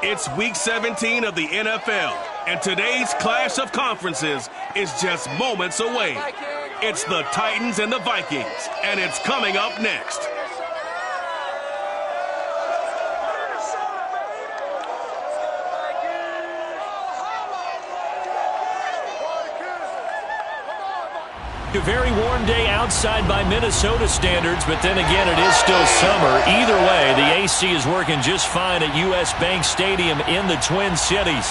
It's Week 17 of the NFL, and today's clash of conferences is just moments away. It's the Titans and the Vikings, and it's coming up next. A very warm day outside by Minnesota standards, but then again, it is still summer. Either way, the AC is working just fine at U.S. Bank Stadium in the Twin Cities.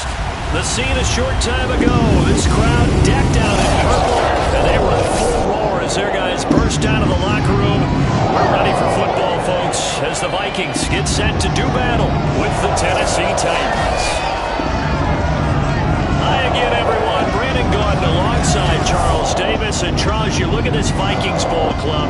The scene a short time ago, this crowd decked out in purple, and they were in full roar as their guys burst out of the locker room. We're ready for football, folks, as the Vikings get set to do battle with the Tennessee Titans. Hi again, everyone. Brandon Gordon alongside Charles Davis. And Charles, you look at this Vikings ball club.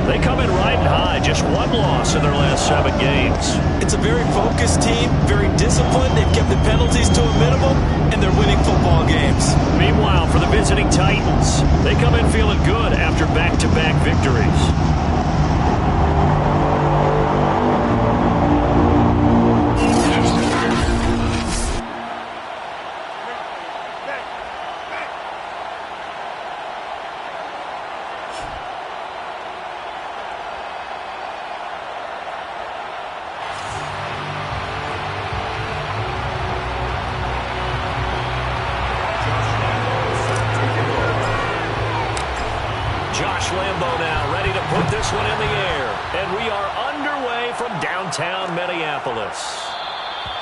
They come in riding high. Just one loss in their last 7 games. It's a very focused team, very disciplined. They've kept the penalties to a minimum, and they're winning football games. Meanwhile, for the visiting Titans, they come in feeling good after back-to-back victories.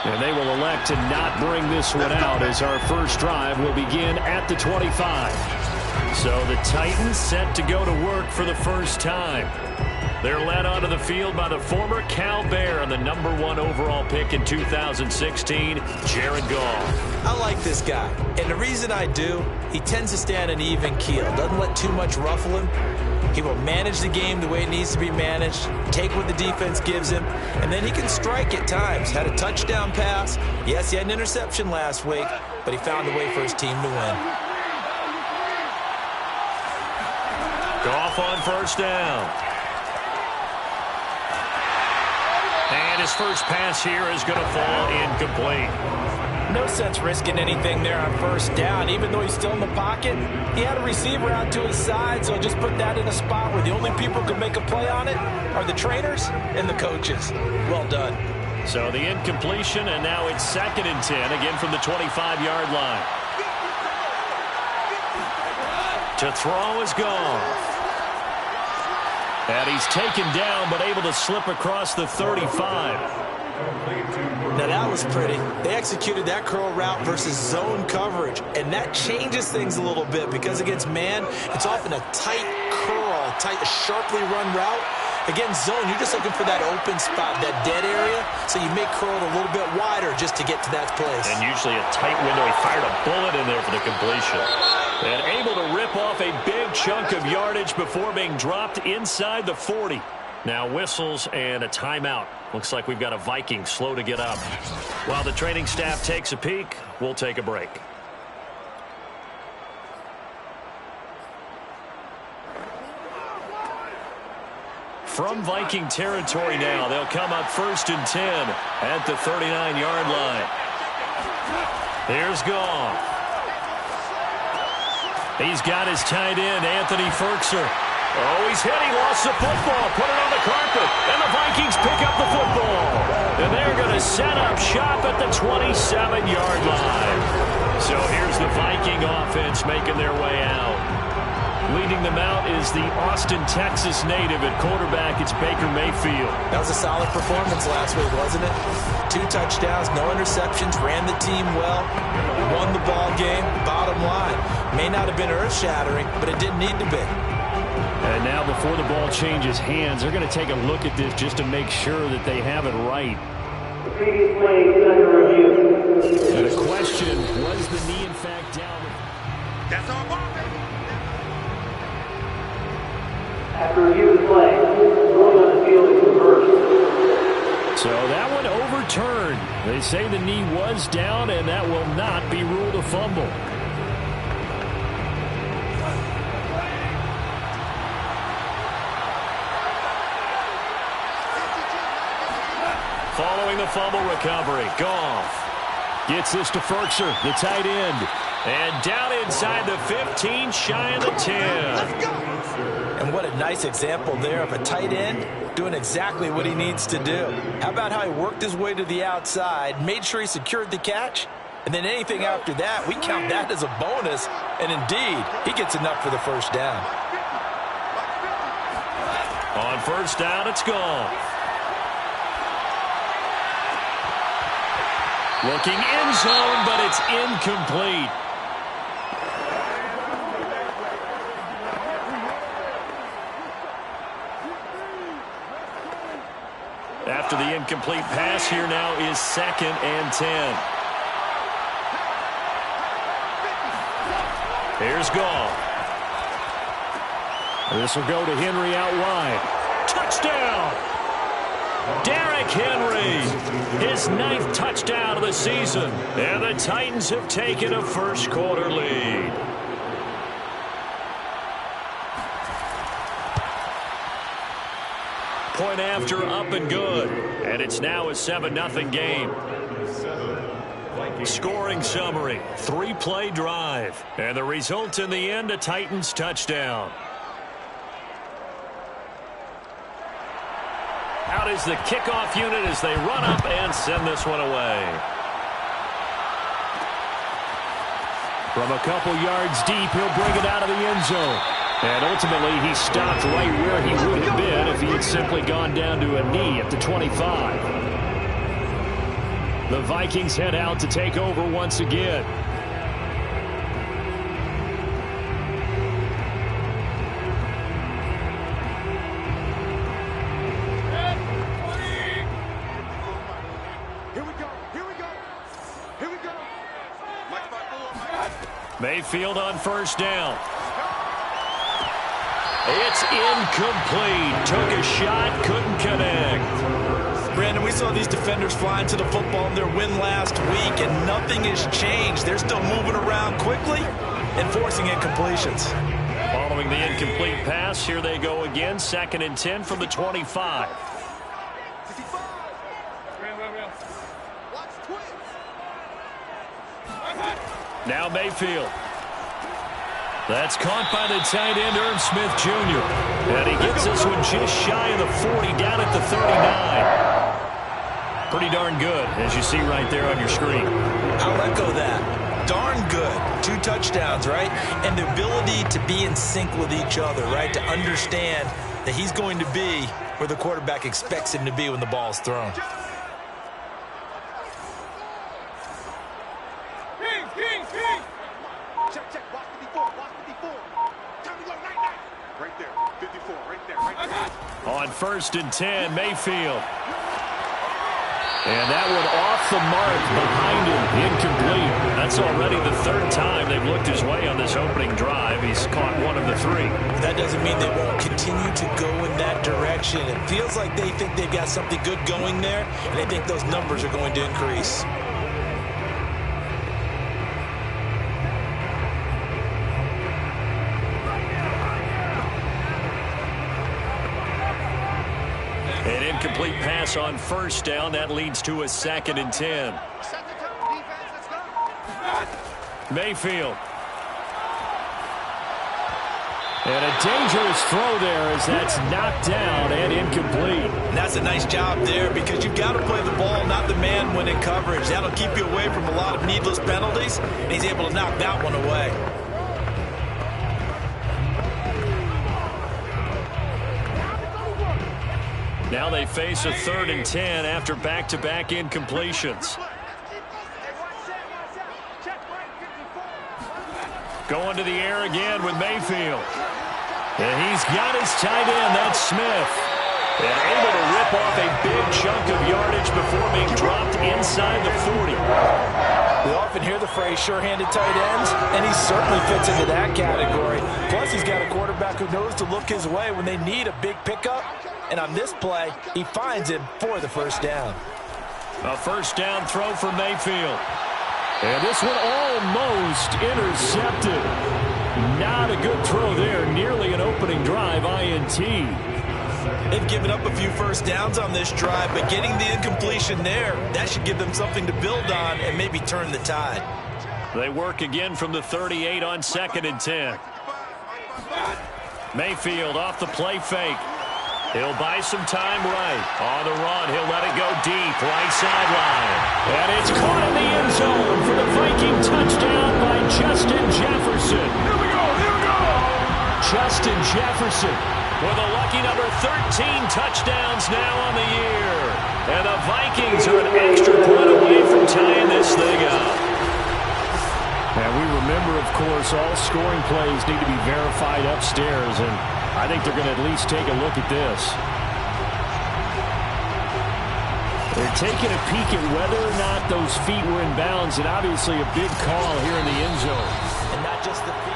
And they will elect to not bring this one out as our first drive will begin at the 25. So the Titans set to go to work for the first time. They're led onto the field by the former Cal Bear and the #1 overall pick in 2016, Jared Goff. I like this guy, and the reason I do, he tends to stay on an even keel. Doesn't let too much ruffle him. He will manage the game the way it needs to be managed, take what the defense gives him, and then he can strike at times. Had a touchdown pass. Yes, he had an interception last week, but he found a way for his team to win. Goff on first down. And his first pass here is going to fall incomplete. No sense risking anything there on first down. Even though he's still in the pocket, he had a receiver out to his side, so just put that in a spot where the only people who can make a play on it are the trainers and the coaches. Well done. So the incompletion, and now it's 2nd and 10, again from the 25-yard line. To throw is Goff. And he's taken down, but able to slip across the 35. Now that was pretty. They executed that curl route versus zone coverage, and that changes things a little bit because against man, it's often a tight curl, sharply run route. Against zone, you're just looking for that open spot, that dead area, so you make curl a little bit wider just to get to that place. And usually a tight window. He fired a bullet in there for the completion. And able to rip off a big chunk of yardage before being dropped inside the 40. Now whistles and a timeout. Looks like we've got a Viking slow to get up. While the training staff takes a peek, we'll take a break. From Viking territory now, they'll come up 1st and 10 at the 39-yard line. Here's Goff. He's got his tight end, Anthony Ferkser. Oh, he's hit. He lost the football. Put it on the carpet. And the Vikings pick up the football. And they're going to set up shop at the 27-yard line. So here's the Viking offense making their way out. Leading them out is the Austin, Texas native at quarterback. It's Baker Mayfield. That was a solid performance last week, wasn't it? 2 touchdowns, no interceptions, ran the team well, won the ball game. Bottom line, may not have been earth-shattering, but it didn't need to be. And now before the ball changes hands, they're going to take a look at this just to make sure that they have it right. The previous play is under review. And the question, was the knee in fact down? That's our ball. After review of the play, ruling on the field is reversed. So that one overturned. They say the knee was down, and that will not be ruled a fumble. Following the fumble recovery, Goff gets this to Ferkser, the tight end. And down inside the 15, shy of the 10. Let's go. And what a nice example there of a tight end doing exactly what he needs to do. How about how he worked his way to the outside, made sure he secured the catch, and then anything after that, we count that as a bonus. And indeed, he gets enough for the first down. On first down, it's gone. Looking end zone, but it's incomplete. After the incomplete pass, here now is 2nd and 10. Here's Goff. This will go to Henry out wide. Touchdown! Derrick Henry, his 9th touchdown of the season. And the Titans have taken a first-quarter lead. Point after, up and good. And it's now a 7-0 game. Scoring summary, 3-play drive. And the result in the end, a Titans touchdown. Out is the kickoff unit as they run up and send this one away. From a couple yards deep, he'll bring it out of the end zone. And ultimately, he stopped right where he would have been if he had simply gone down to a knee at the 25. The Vikings head out to take over once again. Mayfield on first down. It's incomplete. Took a shot, couldn't connect. Brandon, we saw these defenders flying to the football in their win last week, and nothing has changed. They're still moving around quickly and forcing incompletions. Following the incomplete pass, here they go again. 2nd and 10 from the 25. Now Mayfield. That's caught by the tight end, Irv Smith Jr. And he gets this one just shy of the 40, down at the 39. Pretty darn good, as you see right there on your screen. I'll echo that. Darn good. 2 touchdowns, right? And the ability to be in sync with each other, right? To understand that he's going to be where the quarterback expects him to be when the ball's thrown. On 1st and 10, Mayfield. And that one off the mark behind him, incomplete. That's already the 3rd time they've looked his way on this opening drive. He's caught 1 of the 3. That doesn't mean they won't continue to go in that direction. It feels like they think they've got something good going there, and they think those numbers are going to increase. An incomplete pass on first down. That leads to a 2nd and 10. Mayfield. And a dangerous throw there as that's knocked down and incomplete. And that's a nice job there because you've got to play the ball, not the man when in coverage. That'll keep you away from a lot of needless penalties, and he's able to knock that one away. Now they face a 3rd and 10 after back-to-back incompletions. Going to the air again with Mayfield. And he's got his tight end, that's Smith. And able to rip off a big chunk of yardage before being dropped inside the 40. We often hear the phrase sure-handed tight ends, and he certainly fits into that category. Plus, he's got a quarterback who knows to look his way when they need a big pickup. And on this play, he finds him for the first down. A first down throw for Mayfield. And this one almost intercepted. Not a good throw there. Nearly an opening drive INT. They've given up a few first downs on this drive, but getting the incompletion there, that should give them something to build on and maybe turn the tide. They work again from the 38 on 2nd and 10. Mayfield off the play fake. He'll buy some time right. On the run, he'll let it go deep, right sideline. And it's caught in the end zone for the Viking touchdown by Justin Jefferson. Here we go, here we go! Justin Jefferson with a lucky number 13 touchdowns now on the year. And the Vikings are an extra point away from tying this thing up. And we remember, of course, all scoring plays need to be verified upstairs, and I think they're going to at least take a look at this. They're taking a peek at whether or not those feet were in bounds, and obviously a big call here in the end zone. And not just the feet.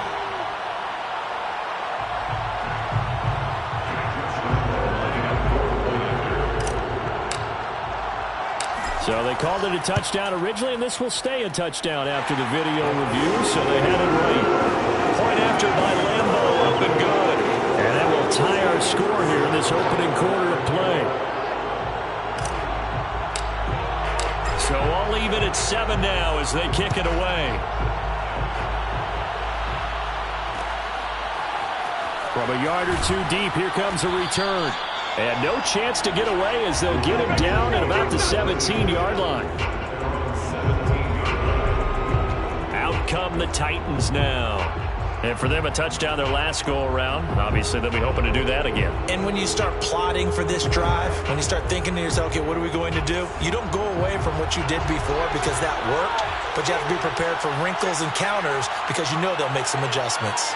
So they called it a touchdown originally, and this will stay a touchdown after the video review, so they had it right. Point after by Lambeau, up and good. And that will tie our score here in this opening quarter of play. So all even at 7 now as they kick it away. From a yard or two deep, here comes a return. And no chance to get away as they'll get him down at about the 17-yard line. Out come the Titans now. And for them, a touchdown their last go-around. Obviously, they'll be hoping to do that again. And when you start plotting for this drive, when you start thinking to yourself, okay, what are we going to do? You don't go away from what you did before because that worked, but you have to be prepared for wrinkles and counters because you know they'll make some adjustments.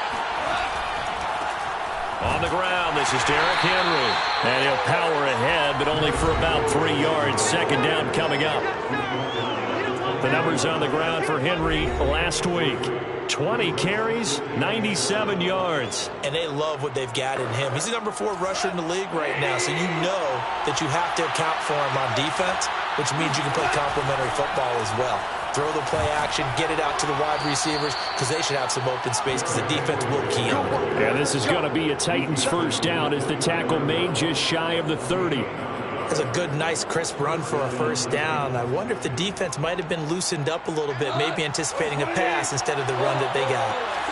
On the ground, this is Derrick Henry. And he'll power ahead, but only for about 3 yards. 2nd down coming up. The numbers on the ground for Henry last week. 20 carries, 97 yards. And they love what they've got in him. He's the number 4 rusher in the league right now, so you know that you have to account for him on defense, which means you can play complementary football as well. Throw the play action, get it out to the wide receivers because they should have some open space because the defense will key on them. Yeah, this is going to be a Titans first down as the tackle made just shy of the 30. That's a good, nice, crisp run for a first down. I wonder if the defense might have been loosened up a little bit, maybe anticipating a pass instead of the run that they got.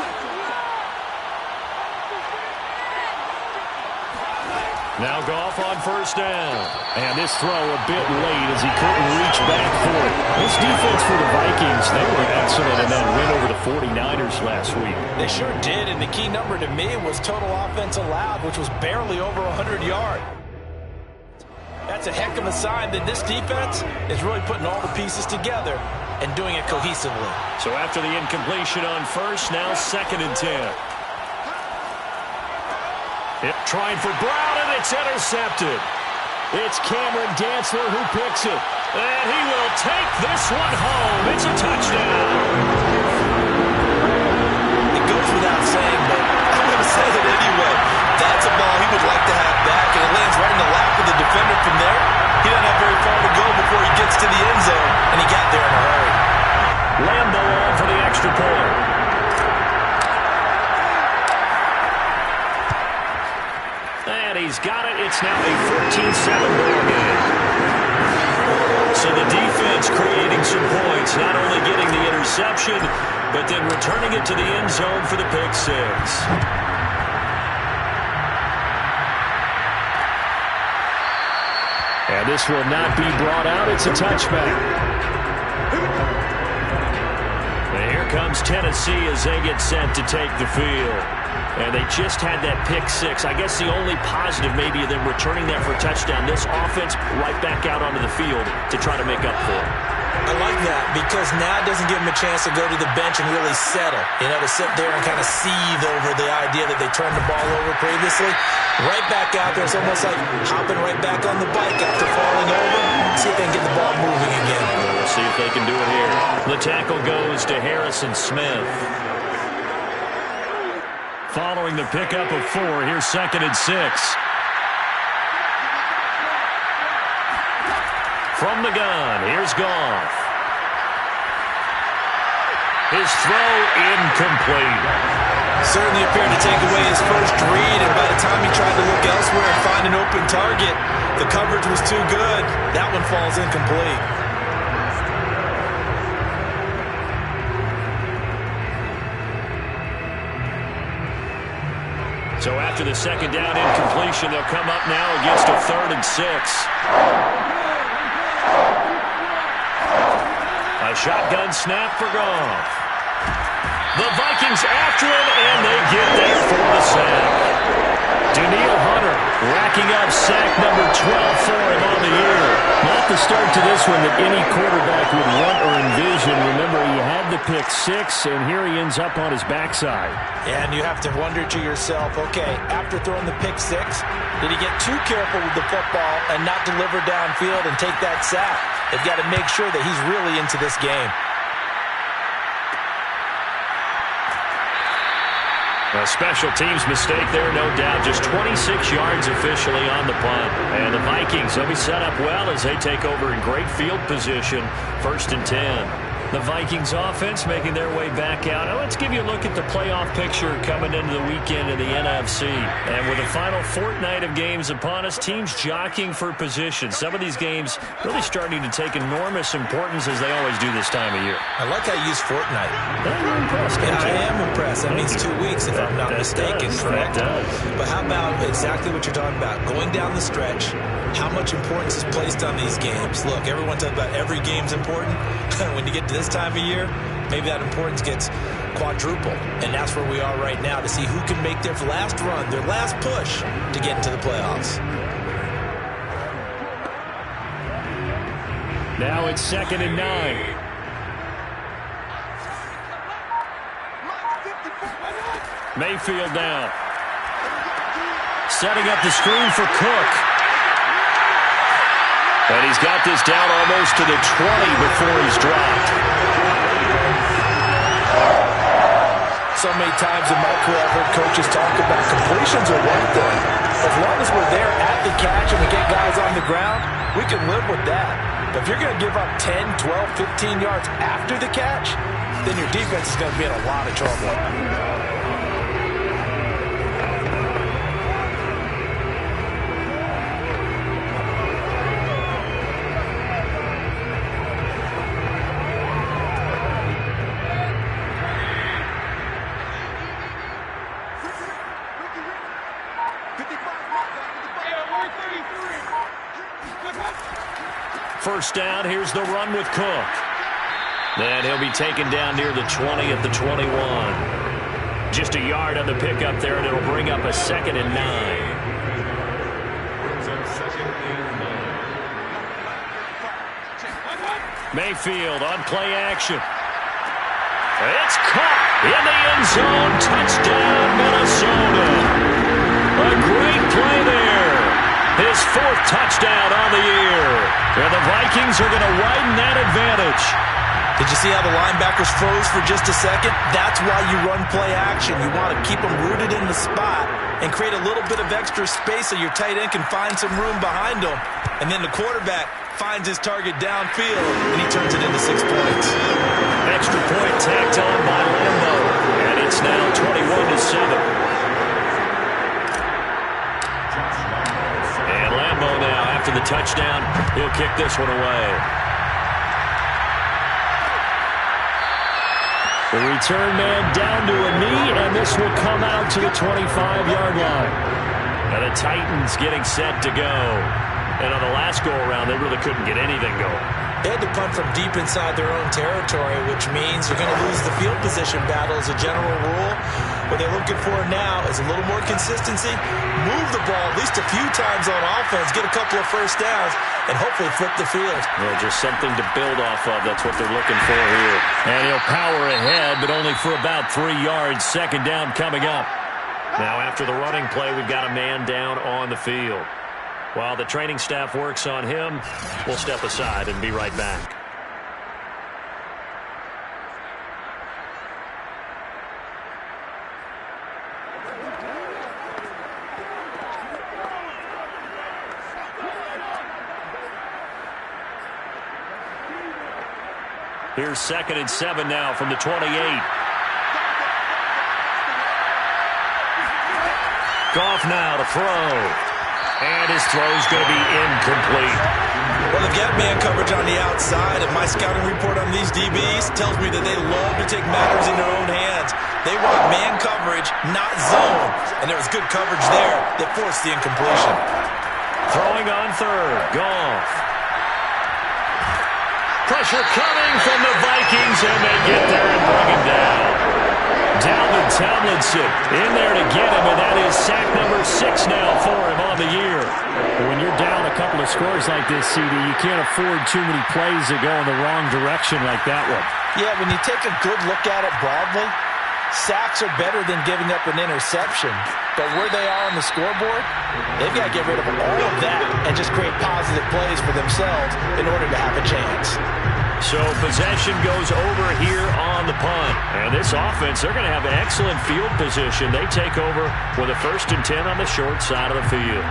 Now Goff on first down. And this throw a bit late as he couldn't reach back for it. This defense for the Vikings, they were excellent in that win over the 49ers last week. They sure did, and the key number to me was total offense allowed, which was barely over 100 yards. That's a heck of a sign that this defense is really putting all the pieces together and doing it cohesively. So after the incompletion on first, now 2nd and 10. Trying for Brown, and it's intercepted. It's Cameron Dantzler who picks it. And he will take this one home. It's a touchdown. It goes without saying, but I'm going to say it anyway. That's a ball he would like to have back, and it lands right in the lap of the defender from there. He doesn't have very far to go before he gets to the end zone, and he got there in a hurry. Lambeau on for the extra point. And he's got it. It's now a 14-7 ball game. So the defense creating some points, not only getting the interception, but then returning it to the end zone for the pick six. And this will not be brought out. It's a touchback. And here comes Tennessee as they get set to take the field. And they just had that pick six. I guess the only positive maybe of them returning that for a touchdown. This offense right back out onto the field to try to make up for it. I like that because now it doesn't give them a chance to go to the bench and really settle. You know, to sit there and kind of seethe over the idea that they turned the ball over previously. Right back out there. It's almost like hopping right back on the bike after falling over. See if they can get the ball moving again. We'll see if they can do it here. The tackle goes to Harrison Smith. Following the pickup of 4, here's 2nd and 6. From the gun, here's Goff. His throw incomplete. Certainly appeared to take away his first read, and by the time he tried to look elsewhere and find an open target, the coverage was too good. That one falls incomplete. So after the second down incompletion, they'll come up now against a 3rd and 6. A shotgun snap for Goff. The Vikings after him, and they get there for the sack. Daniil Hunter racking up sack number 12 for him on the year. Not the start to this one that any quarterback would want or envision. Remember, he had the pick 6, and here he ends up on his backside. And you have to wonder to yourself, okay, after throwing the pick 6, did he get too careful with the football and not deliver downfield and take that sack? They've got to make sure that he's really into this game. A special teams mistake there, no doubt. Just 26 yards officially on the punt. And the Vikings will be set up well as they take over in great field position. 1st and 10. The Vikings offense making their way back out. Now let's give you a look at the playoff picture coming into the weekend in the NFC. And with the final fortnight of games upon us, teams jockeying for position. Some of these games really starting to take enormous importance as they always do this time of year. I like how you use fortnight. You're impressed, yeah, I am impressed. That means 2 weeks if I'm not mistaken, correct? But how about exactly what you're talking about? Going down the stretch, how much importance is placed on these games? Look, everyone talks about every game's important. When you get to this time of year, maybe that importance gets quadrupled. And that's where we are right now to see who can make their last run, their last push to get into the playoffs. Now it's 2nd and 9. Mayfield down. Setting up the screen for Cook. And he's got this down almost to the 20 before he's dropped. So many times in my career I've heard coaches talk about completions are one thing. As long as we're there at the catch and we get guys on the ground, we can live with that. But if you're going to give up 10, 12, 15 yards after the catch, then your defense is going to be in a lot of trouble. First down, here's the run with Cook. Then he'll be taken down near the 20 at the 21. Just a yard on the pickup there, and it'll bring up a 2nd and 9. Mayfield on play action. It's caught in the end zone. Touchdown, Minnesota. A great play there. His 4th touchdown on the year. And the Vikings are going to widen that advantage. Did you see how the linebackers froze for just a second? That's why you run play action. You want to keep them rooted in the spot and create a little bit of extra space so your tight end can find some room behind him. And then the quarterback finds his target downfield, and he turns it into 6 points. Extra point tacked on by Lambo. And it's now 21-7. Now, after the touchdown, he'll kick this one away. The return man down to a knee, and this will come out to the 25-yard line. And the Titans getting set to go. And on the last go-around, they really couldn't get anything going. They had to punt from deep inside their own territory, which means they're going to lose the field position battle as a general rule. What they're looking for now is a little more consistency, move the ball at least a few times on offense, get a couple of first downs, and hopefully flip the field. Yeah, just something to build off of. That's what they're looking for here. And he'll power ahead, but only for about 3 yards. 2nd down coming up. Now after the running play, we've got a man down on the field. While the training staff works on him, we'll step aside and be right back. Here's 2nd and 7 now from the 28. Goff now to throw. And his throw's going to be incomplete. Well, they've got man coverage on the outside, and my scouting report on these DBs tells me that they love to take matters in their own hands. They want man coverage, not zone. And there was good coverage there that forced the incompletion. Throwing on third. Goff. Pressure coming from the Vikings, and they get there and bring him down. Dalvin Tomlinson in there to get him, and that is sack number 6 now for him on the year. When you're down a couple of scores like this, CD, you can't afford too many plays that go in the wrong direction like that one. Yeah, when you take a good look at it broadly, sacks are better than giving up an interception. But where they are on the scoreboard, they've got to get rid of all of that and just create positive plays for themselves in order to have a chance. So possession goes over here on the punt. And this offense, they're going to have excellent field position. They take over with a 1st and 10 on the short side of the field.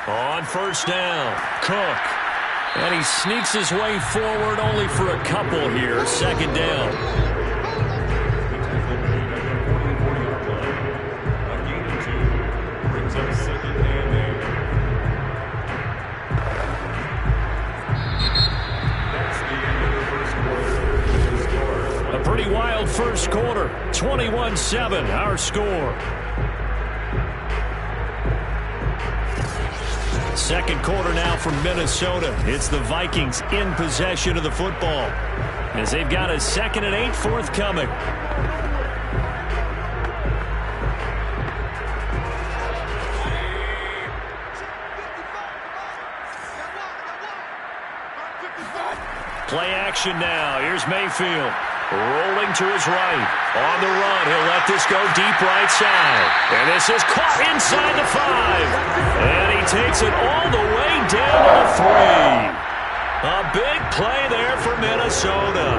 On first down, Cook. And he sneaks his way forward only for a couple here. 2nd down. A pretty wild first quarter. 21-7, our score. Second quarter now from Minnesota. It's the Vikings in possession of the football as they've got a 2nd and 8 forthcoming. Play action now. Here's Mayfield. Rolling to his right. On the run. He'll let this go deep right side. And this is caught inside the 5. And he takes it all the way down to the 3. A big play there for Minnesota.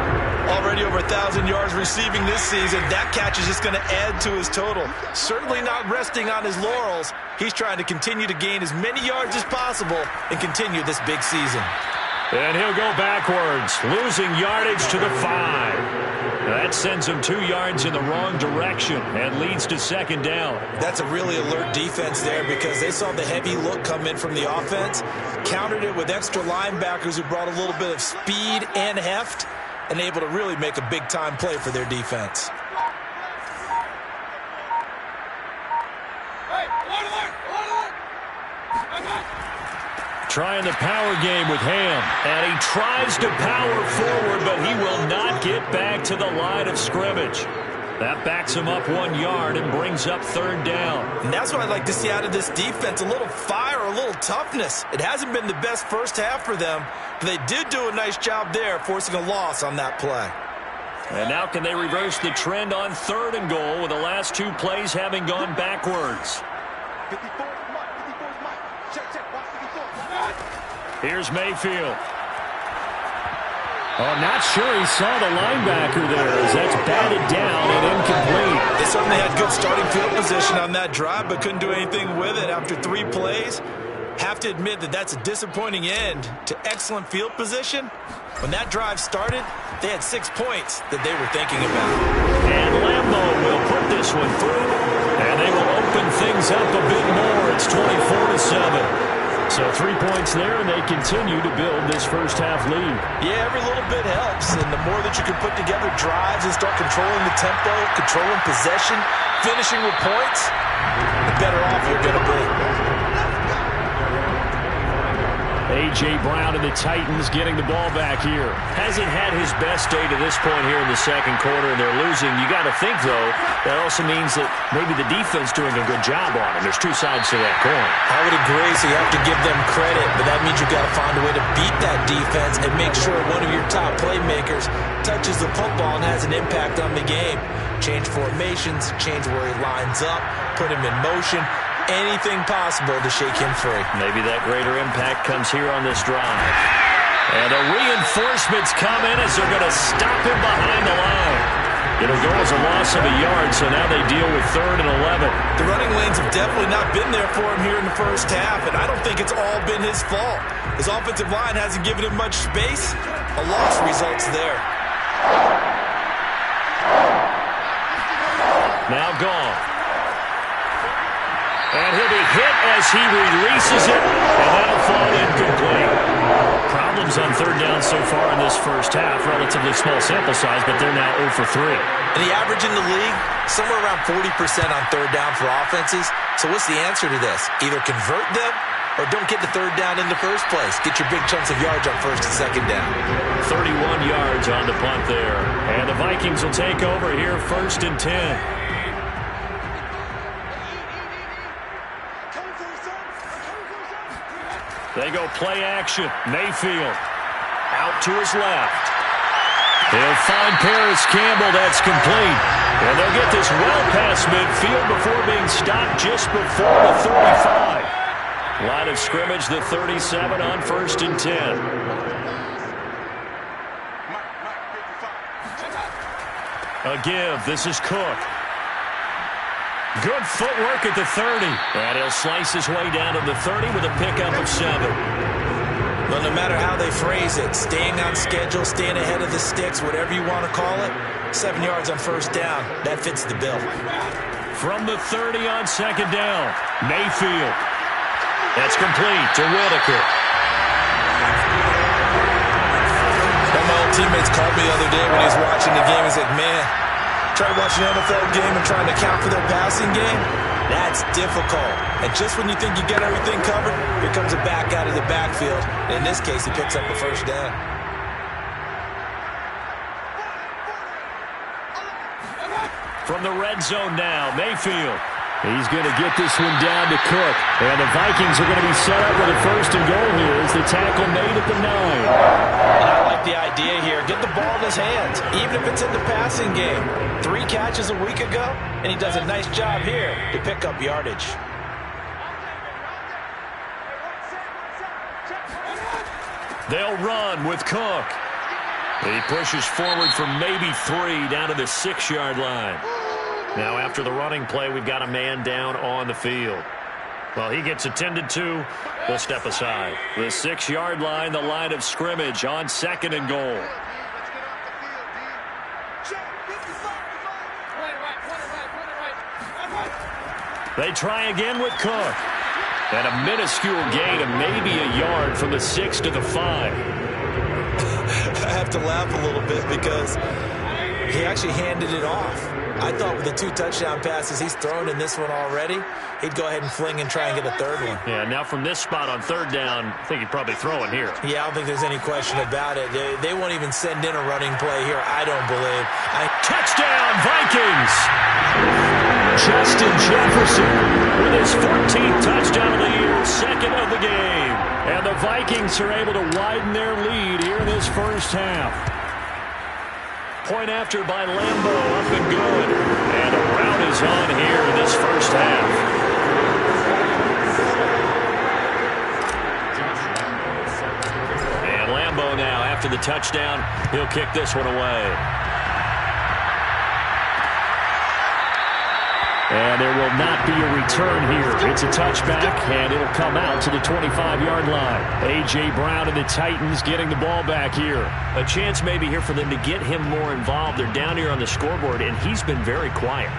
Already over 1,000 yards receiving this season. That catch is just going to add to his total. Certainly not resting on his laurels. He's trying to continue to gain as many yards as possible and continue this big season. And he'll go backwards, losing yardage to the 5. That sends him 2 yards in the wrong direction and leads to 2nd down. That's a really alert defense there because they saw the heavy look come in from the offense, countered it with extra linebackers who brought a little bit of speed and heft, and able to really make a big-time play for their defense. Trying the power game with Ham, and he tries to power forward, but he will not get back to the line of scrimmage. That backs him up 1 yard and brings up 3rd down. And that's what I'd like to see out of this defense, a little fire, a little toughness. It hasn't been the best first half for them, but they did do a nice job there, forcing a loss on that play. And now can they reverse the trend on 3rd and goal with the last 2 plays having gone backwards? Here's Mayfield. Oh, not sure he saw the linebacker there as that's batted down and incomplete. They certainly had good starting field position on that drive, but couldn't do anything with it after 3 plays. Have to admit that that's a disappointing end to excellent field position. When that drive started, they had 6 points that they were thinking about. And Lambo will put this one through, and they will open things up a bit more. It's 24-7. So 3 points there, and they continue to build this first half lead. Yeah, every little bit helps, and the more that you can put together drives and start controlling the tempo, controlling possession, finishing with points, the better off you're going to be. A.J. Brown and the Titans getting the ball back here. Hasn't had his best day to this point here in the second quarter, and they're losing. You got to think, though, that also means that maybe the defense doing a good job on them. There's 2 sides to that coin. I would agree, so you have to give them credit, but that means you've got to find a way to beat that defense and make sure one of your top playmakers touches the football and has an impact on the game. Change formations, change where he lines up, put him in motion. Anything possible to shake him free. Maybe that greater impact comes here on this drive. And the reinforcements come in as they're going to stop him behind the line. It'll go as a loss of a yard, so now they deal with 3rd and 11. The running lanes have definitely not been there for him here in the first half, and I don't think it's all been his fault. His offensive line hasn't given him much space. A loss results there. Now gone. And he'll be hit as he releases it, and that'll fall incomplete. Problems on 3rd down so far in this first half. Relatively small sample size, but they're now 0 for 3. And the average in the league, somewhere around 40% on 3rd down for offenses. So what's the answer to this? Either convert them or don't get the 3rd down in the first place. Get your big chunks of yards on 1st and 2nd down. 31 yards on the punt there. And the Vikings will take over here 1st and 10. They go play action. Mayfield out to his left. He'll find Paris Campbell. That's complete. And they'll get this well past midfield before being stopped just before the 35. Line of scrimmage, the 37 on 1st and 10. A give. This is Cook. Good footwork at the 30. And he'll slice his way down to the 30 with a pickup of 7. Well, no matter how they phrase it, staying on schedule, staying ahead of the sticks, whatever you want to call it, 7 yards on 1st down, that fits the bill. From the 30 on 2nd down, Mayfield. That's complete to Whitaker. One of my old teammates called me the other day when he was watching the game. He said, man, try to watch an NFL game and trying to account for their passing game, that's difficult. And just when you think you get everything covered, here comes a back out of the backfield. In this case, he picks up the 1st down. From the red zone now, Mayfield. He's going to get this one down to Cook. And the Vikings are going to be set up with a 1st and goal here as the tackle made at the 9. And I like the idea here. Get the ball in his hands, even if it's in the passing game. 3 catches a week ago, and he does a nice job here to pick up yardage. They'll run with Cook. He pushes forward for maybe 3 down to the 6-yard line. Now after the running play, we've got a man down on the field. Well, he gets attended to. We'll step aside. The 6-yard line, the line of scrimmage on 2nd and goal. They try again with Cook. And a minuscule gain of maybe a yard from the 6 to the 5. I have to laugh a little bit because he actually handed it off. I thought with the 2 touchdown passes he's thrown in this one already, he'd go ahead and fling and try and get a 3rd one. Yeah, now from this spot on 3rd down, I think he'd probably throw it here. Yeah, I don't think there's any question about it. They won't even send in a running play here, I don't believe. Touchdown, Vikings! Justin Jefferson with his 14th touchdown of the year, 2nd of the game. And the Vikings are able to widen their lead here in this first half. Point after by Lambo, up and good. And a rout is on here in this first half. And Lambo now, after the touchdown, he'll kick this one away. And there will not be a return here. It's a touchback, and it'll come out to the 25-yard line. A.J. Brown and the Titans getting the ball back here. A chance maybe here for them to get him more involved. They're down here on the scoreboard, and he's been very quiet.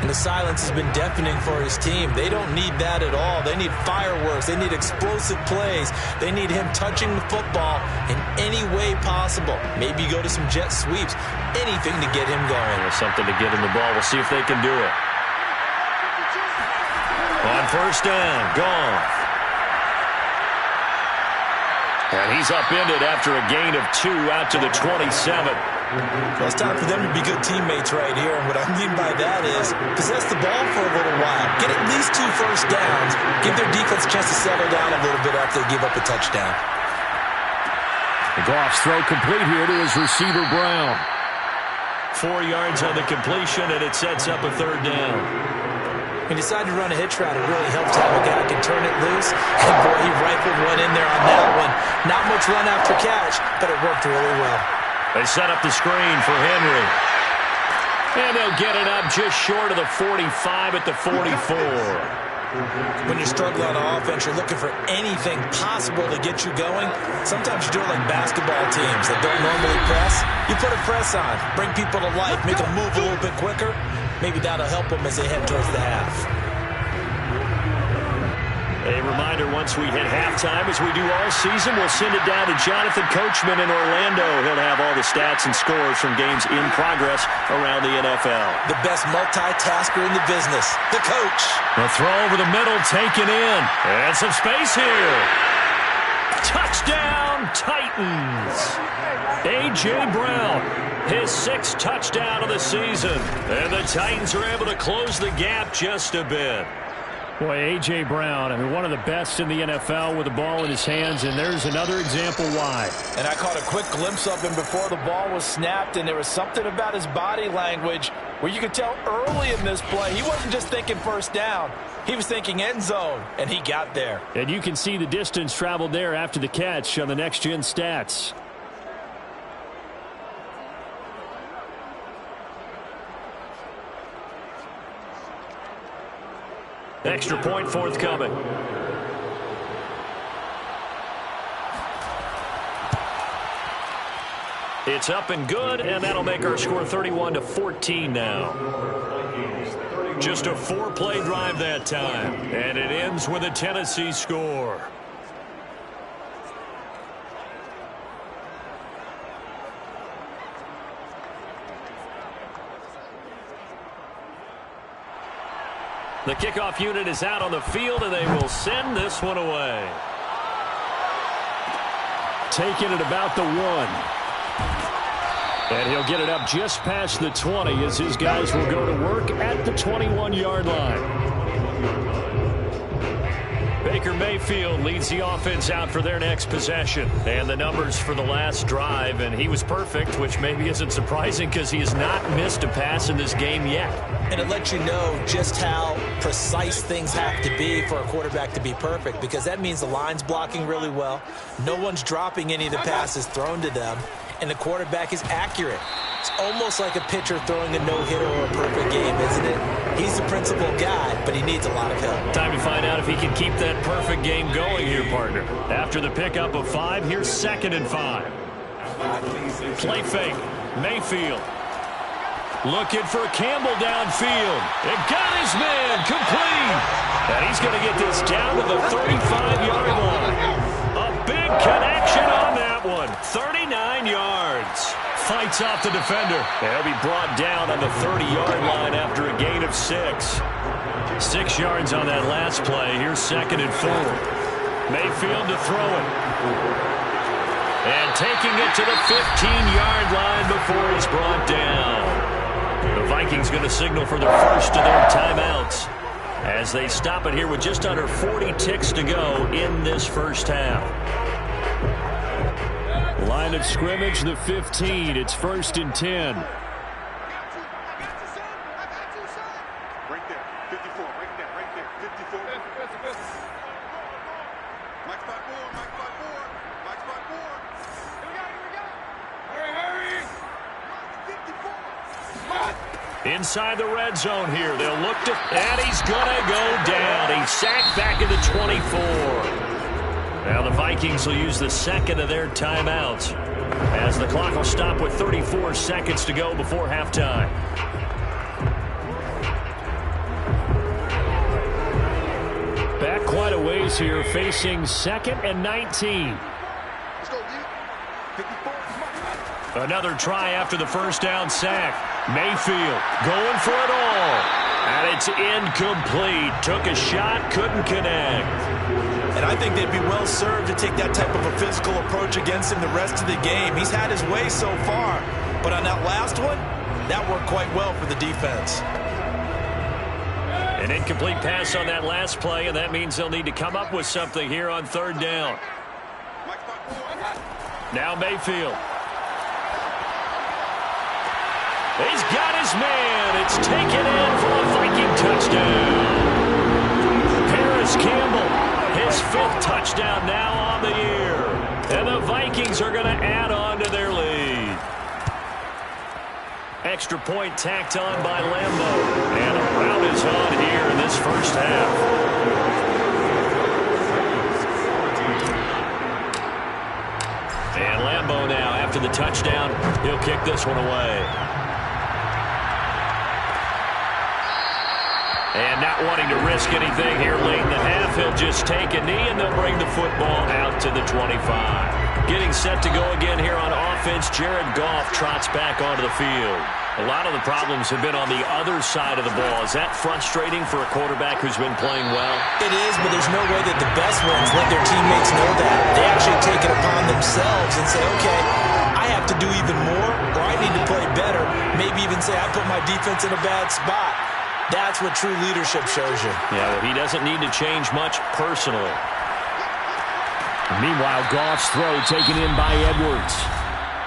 And the silence has been deafening for his team. They don't need that at all. They need fireworks. They need explosive plays. They need him touching the football in any way possible. Maybe go to some jet sweeps. Anything to get him going. There's something to get him the ball. We'll see if they can do it. On 1st down, gone. And he's upended after a gain of 2 out to the 27. Well, it's time for them to be good teammates right here. And what I mean by that is possess the ball for a little while. Get at least 2 first downs. Give their defense a chance to settle down a little bit after they give up a touchdown. Goff's throw complete here to his receiver, Brown. 4 yards on the completion, and it sets up a 3rd down. He decided to run a hitch route. It really helps to have a guy who can turn it loose. And, boy, he rifled one in there on that one. Not much run after catch, but it worked really well. They set up the screen for Henry. And they'll get it up just short of the 45 at the 44. When you're struggling on offense, you're looking for anything possible to get you going. Sometimes you do it like basketball teams that don't normally press. You put a press on, bring people to life, make them move a little bit quicker. Maybe that'll help them as they head towards the half. A reminder, once we hit halftime, as we do all season, we'll send it down to Jonathan Coachman in Orlando. He'll have all the stats and scores from games in progress around the NFL. The best multitasker in the business, the coach. The throw over the middle, taken in. And some space here. Touchdown, Titans. A.J. Brown, his 6th touchdown of the season. And the Titans are able to close the gap just a bit. Boy, A.J. Brown, I mean, one of the best in the NFL with the ball in his hands, and there's another example why. And I caught a quick glimpse of him before the ball was snapped, and there was something about his body language where you could tell early in this play he wasn't just thinking first down. He was thinking end zone, and he got there. And you can see the distance traveled there after the catch on the next-gen stats. Extra point forthcoming. It's up and good, and that'll make our score 31-14 now. Just a 4-play drive that time, and it ends with a Tennessee score. The kickoff unit is out on the field, and they will send this one away. Taking it about the 1. And he'll get it up just past the 20 as his guys will go to work at the 21-yard line. Baker Mayfield leads the offense out for their next possession. And the numbers for the last drive, and he was perfect, which maybe isn't surprising because he has not missed a pass in this game yet. And it lets you know just how precise things have to be for a quarterback to be perfect, because that means the line's blocking really well. No one's dropping any of the passes thrown to them, and the quarterback is accurate. It's almost like a pitcher throwing a no-hitter or a perfect game, isn't it? He's the principal guy, but he needs a lot of help. Time to find out if he can keep that perfect game going here, partner. After the pickup of 5, here's 2nd and 5. Play fake. Mayfield. Looking for Campbell downfield. It got his man complete. And he's going to get this down to the 35-yard line. A big connection on that one. 39 yards. Fights off the defender. They'll be brought down on the 30-yard line after a gain of 6. 6 yards on that last play. Here's 2nd and 4. Mayfield to throw it. And taking it to the 15-yard line before he's brought down. The Vikings going to signal for the first of their timeouts as they stop it here with just under 40 ticks to go in this first half. Line of scrimmage, the 15. It's 1st and 10. Right there, 54, right there, 54. Mike's by 4, Mike's by 4, Mike's by 4. Here we go. Hurry. 54. Inside the red zone here. They'll look to, and he's going to go down. He's sacked back at the 24. Now the Vikings will use the 2nd of their timeouts as the clock will stop with 34 seconds to go before halftime. Back quite a ways here, facing 2nd and 19. Let's go, 54. Another try after the first down sack. Mayfield going for it all. And it's incomplete. Took a shot, couldn't connect. And I think they'd be well served to take that type of a physical approach against him the rest of the game. He's had his way so far. But on that last one, that worked quite well for the defense. An incomplete pass on that last play, and that means they'll need to come up with something here on 3rd down. Now Mayfield. He's got his man. It's taken in for a Viking touchdown. extra point tacked on by Lambo. And a rout is on here in this first half. And Lambo now, after the touchdown, he'll kick this one away. And not wanting to risk anything here late in the half, he'll just take a knee, and they'll bring the football out to the 25. Getting set to go again here on offense, Jared Goff trots back onto the field. A lot of the problems have been on the other side of the ball. Is that frustrating for a quarterback who's been playing well? It is, but there's no way that the best ones let their teammates know that. They actually take it upon themselves and say, okay, I have to do even more, or I need to play better. Maybe even say I put my defense in a bad spot. That's what true leadership shows you. Yeah, well, he doesn't need to change much personally. Meanwhile, Goff's throw taken in by Edwards.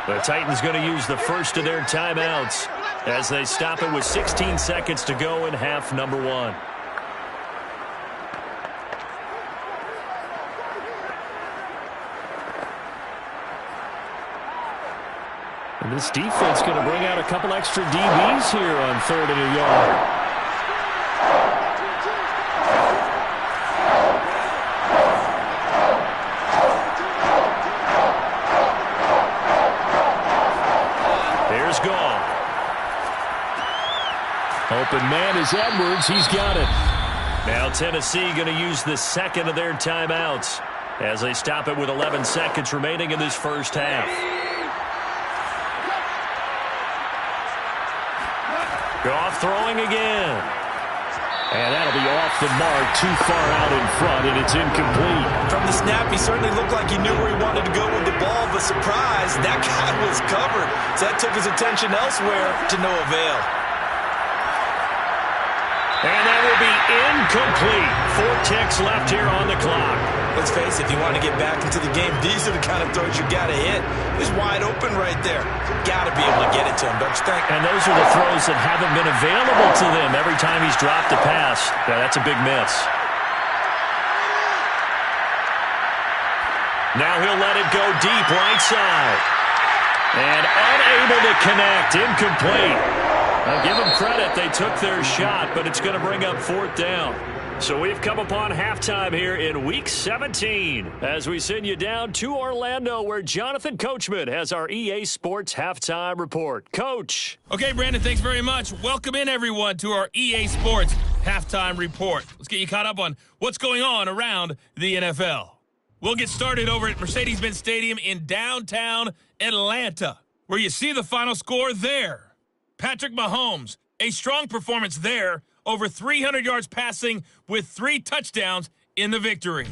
The Titans going to use the first of their timeouts as they stop it with 16 seconds to go in half number 1. And this defense going to bring out a couple extra DBs here on 3rd and a yard. Open man is Edwards. He's got it. Now Tennessee going to use the second of their timeouts as they stop it with 11 seconds remaining in this first half. Goff throwing again. And that'll be off the mark, too far out in front, and it's incomplete. From the snap, he certainly looked like he knew where he wanted to go with the ball, but surprise, that guy was covered. So that took his attention elsewhere to no avail. And that will be incomplete. 4 ticks left here on the clock. Let's face it, if you want to get back into the game, these are the kind of throws you got to hit. He's wide open right there. Got to be able to get it to him, don't you think? And those are the throws that haven't been available to them every time he's dropped a pass. Yeah, that's a big miss. Now he'll let it go deep right side. And unable to connect. Incomplete. I'll give them credit. They took their shot, but it's going to bring up 4th down. So we've come upon halftime here in Week 17 as we send you down to Orlando where Jonathan Coachman has our EA Sports Halftime Report. Coach. Okay, Brandon, thanks very much. Welcome in, everyone, to our EA Sports Halftime Report. Let's get you caught up on what's going on around the NFL. We'll get started over at Mercedes-Benz Stadium in downtown Atlanta, where you see the final score there. Patrick Mahomes, a strong performance there, over 300 yards passing with 3 touchdowns in the victory.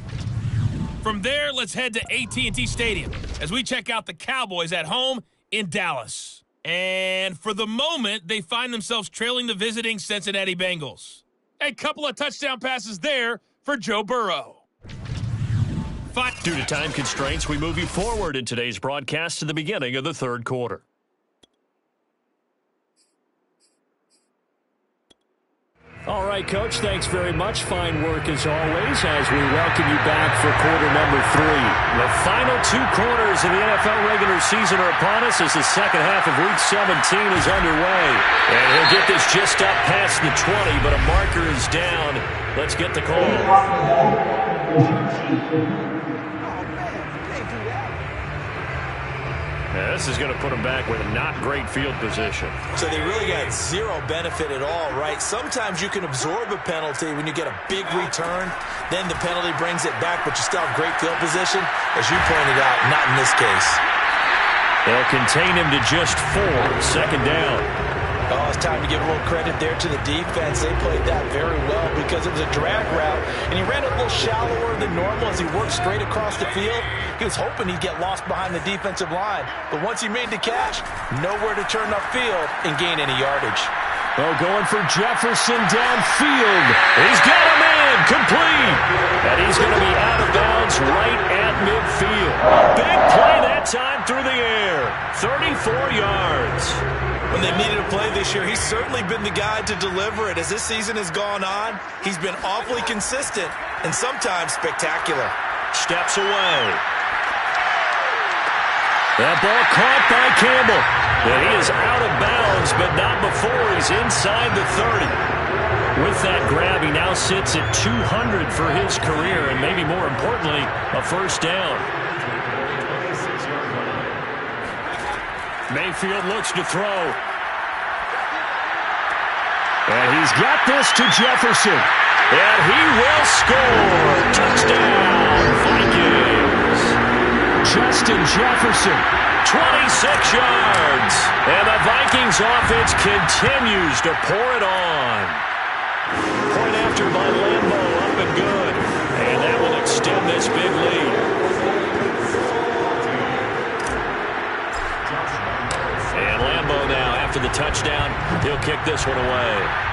From there, let's head to AT&T Stadium as we check out the Cowboys at home in Dallas. And for the moment, they find themselves trailing the visiting Cincinnati Bengals. A couple of touchdown passes there for Joe Burrow. Due to time constraints, we move you forward in today's broadcast to the beginning of the 3rd quarter. All right, Coach, thanks very much. Fine work as always as we welcome you back for quarter number 3. The final 2 quarters of the NFL regular season are upon us as the second half of Week 17 is underway. And he'll get this just up past the 20, but a marker is down. Let's get the call. Now, this is going to put them back with a not great field position. So they really got zero benefit at all, right? Sometimes you can absorb a penalty when you get a big return. Then the penalty brings it back, but you still have great field position. As you pointed out, not in this case. They'll contain him to just 4. 2nd down. Oh, it's time to give a little credit there to the defense. They played that very well because it was a drag route, and he ran it a little shallower than normal as he worked straight across the field. He was hoping he'd get lost behind the defensive line, but once he made the catch, nowhere to turn upfield and gain any yardage. Oh, going for Jefferson downfield. He's got him in, complete. And he's going to be out of bounds right at midfield. Big play that time through the air. 34 yards. When they needed a play this year, he's certainly been the guy to deliver it. As this season has gone on, he's been awfully consistent and sometimes spectacular. Steps away. That ball caught by Campbell. And he is out of bounds, but not before he's inside the 30. With that grab, he now sits at 200 for his career, and maybe more importantly, a first down. Mayfield looks to throw. And he's got this to Jefferson. And he will score. Touchdown, Vikings. Justin Jefferson. 26 yards. And the Vikings offense continues to pour it on. Point after by Lambo, up and good. And that will extend this big lead. And Lambo now, after the touchdown, he'll kick this one away.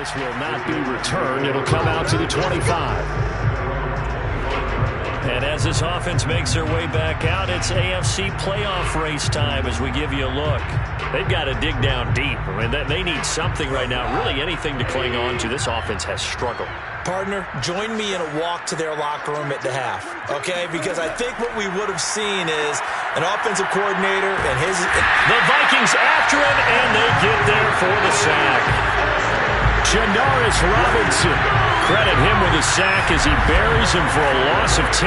This will not be returned. It'll come out to the 25. And as this offense makes their way back out, it's AFC playoff race time as we give you a look. They've got to dig down deep. I mean, they need something right now, really anything to cling on to. This offense has struggled. Partner, join me in a walk to their locker room at the half, okay? Because I think what we would have seen is an offensive coordinator and his... The Vikings after him, and they get there for the sack. Janaris Robinson. Credit him with a sack as he buries him for a loss of 10.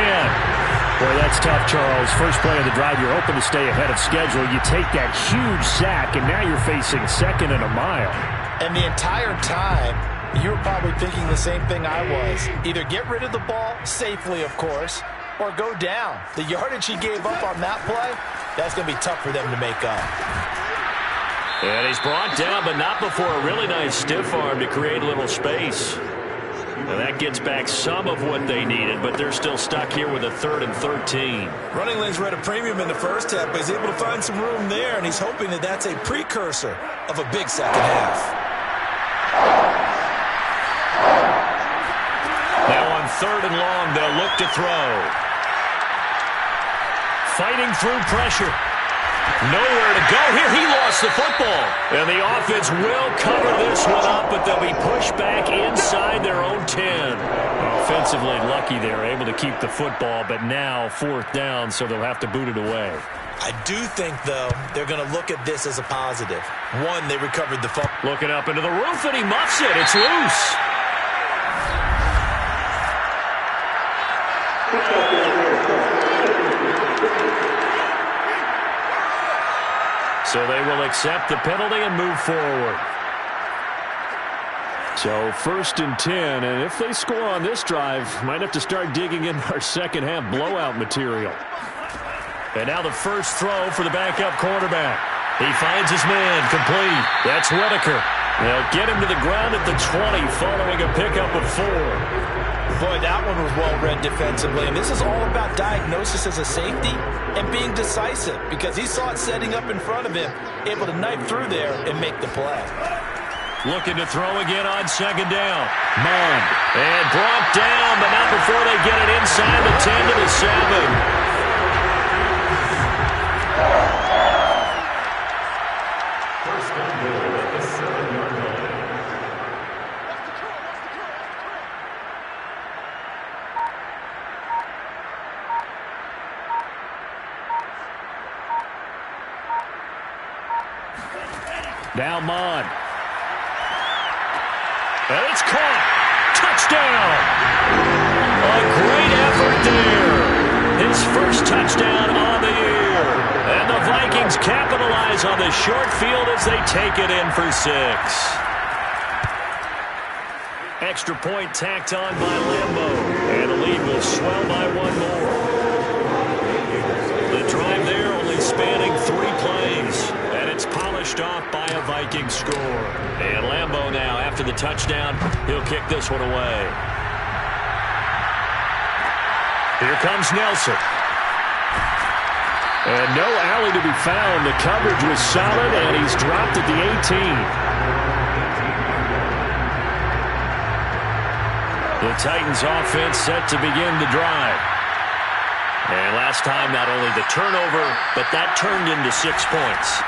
Boy, that's tough, Charles. First play of the drive, you're hoping to stay ahead of schedule. You take that huge sack, and now you're facing second and a mile. And the entire time, you were probably thinking the same thing I was. Either get rid of the ball, safely, of course, or go down. The yardage he gave up on that play, that's going to be tough for them to make up. And he's brought down, but not before a really nice stiff arm to create a little space. And that gets back some of what they needed, but they're still stuck here with a 3rd and 13. Running lanes were at a premium in the first half, but he's able to find some room there, and he's hoping that that's a precursor of a big second half. Now on 3rd and long, they'll look to throw. Fighting through pressure. Nowhere to go here. He lost the football. And the offense will cover this one up but they'll be pushed back inside their own 10. Offensively lucky they're able to keep the football, but now 4th down, so they'll have to boot it away. I do think, though, they're going to look at this as a positive. One, they recovered the football. Looking up into the roof, and he muffs it. It's loose. So they will accept the penalty and move forward. So 1st and 10, and if they score on this drive, might have to start digging in our second half blowout material. And now the first throw for the backup quarterback. He finds his man, complete. That's Whitaker. They'll get him to the ground at the 20 following a pickup of 4. Boy, that one was well read defensively, and this is all about diagnosis as a safety and being decisive because he saw it setting up in front of him, able to knife through there and make the play. Looking to throw again on 2nd down. Mon. And brought down, but not before they get it inside the 10 to the 7. Now Mon. And it's caught. Touchdown. A great effort there. His first touchdown on the year. And the Vikings capitalize on the short field as they take it in for 6. Extra point tacked on by Lambo. And the lead will swell by 1 more. The drive there only spanning 3 plays. And it's polished off by a Viking score. And Lambo now, after the touchdown, he'll kick this one away. Here comes Nelson. And no alley to be found. The coverage was solid, and he's dropped at the 18. The Titans offense set to begin the drive. And last time, not only the turnover, but that turned into 6 points.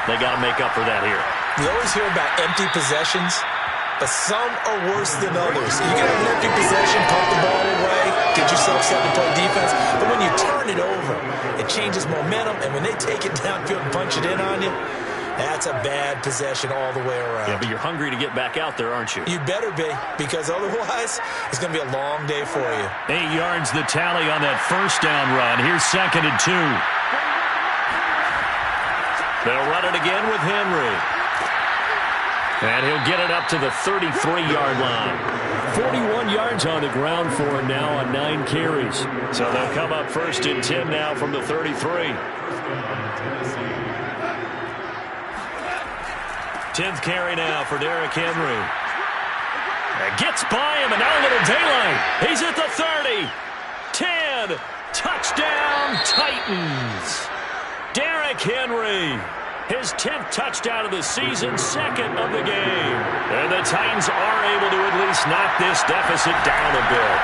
They got to make up for that here. You always hear about empty possessions, but some are worse than others. You can have an empty possession, pump the ball away, get yourself set to play defense, but when you turn it over, it changes momentum, and when they take it downfield and punch it in on you, that's a bad possession all the way around. Yeah, but you're hungry to get back out there, aren't you? You better be, because otherwise, it's going to be a long day for you. 8 yards the tally on that first down run. Here's 2nd and 2. They'll run it again with Henry. And he'll get it up to the 33-yard line. 41 yards on the ground for him now on 9 carries. So they'll come up 1st and 10 now from the 33. 10th carry now for Derrick Henry. And gets by him, and now a little daylight. He's at the 30. 10. Touchdown, Titans. Derrick Henry, his 10th touchdown of the season, 2nd of the game. And the Titans are able to at least knock this deficit down a bit.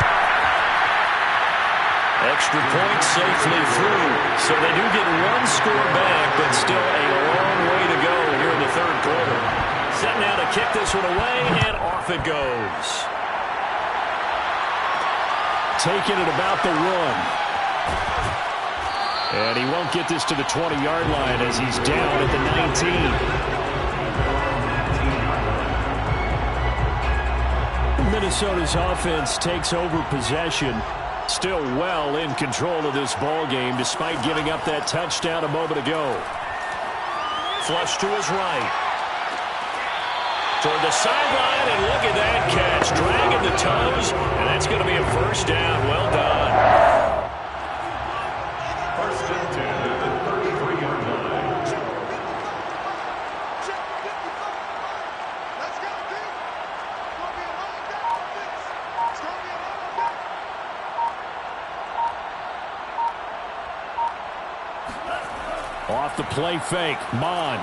Extra point safely through. So they do get 1 score back, but still a long way to go here in the 3rd quarter. Set now to kick this one away, and off it goes. Taking it about the 1. And he won't get this to the 20-yard line as he's down at the 19. Minnesota's offense takes over possession. Still well in control of this ball game despite giving up that touchdown a moment ago. Flush to his right. Toward the sideline, and look at that catch. Dragging the toes, and that's going to be a 1st down. Well done. Off the play fake, Mon.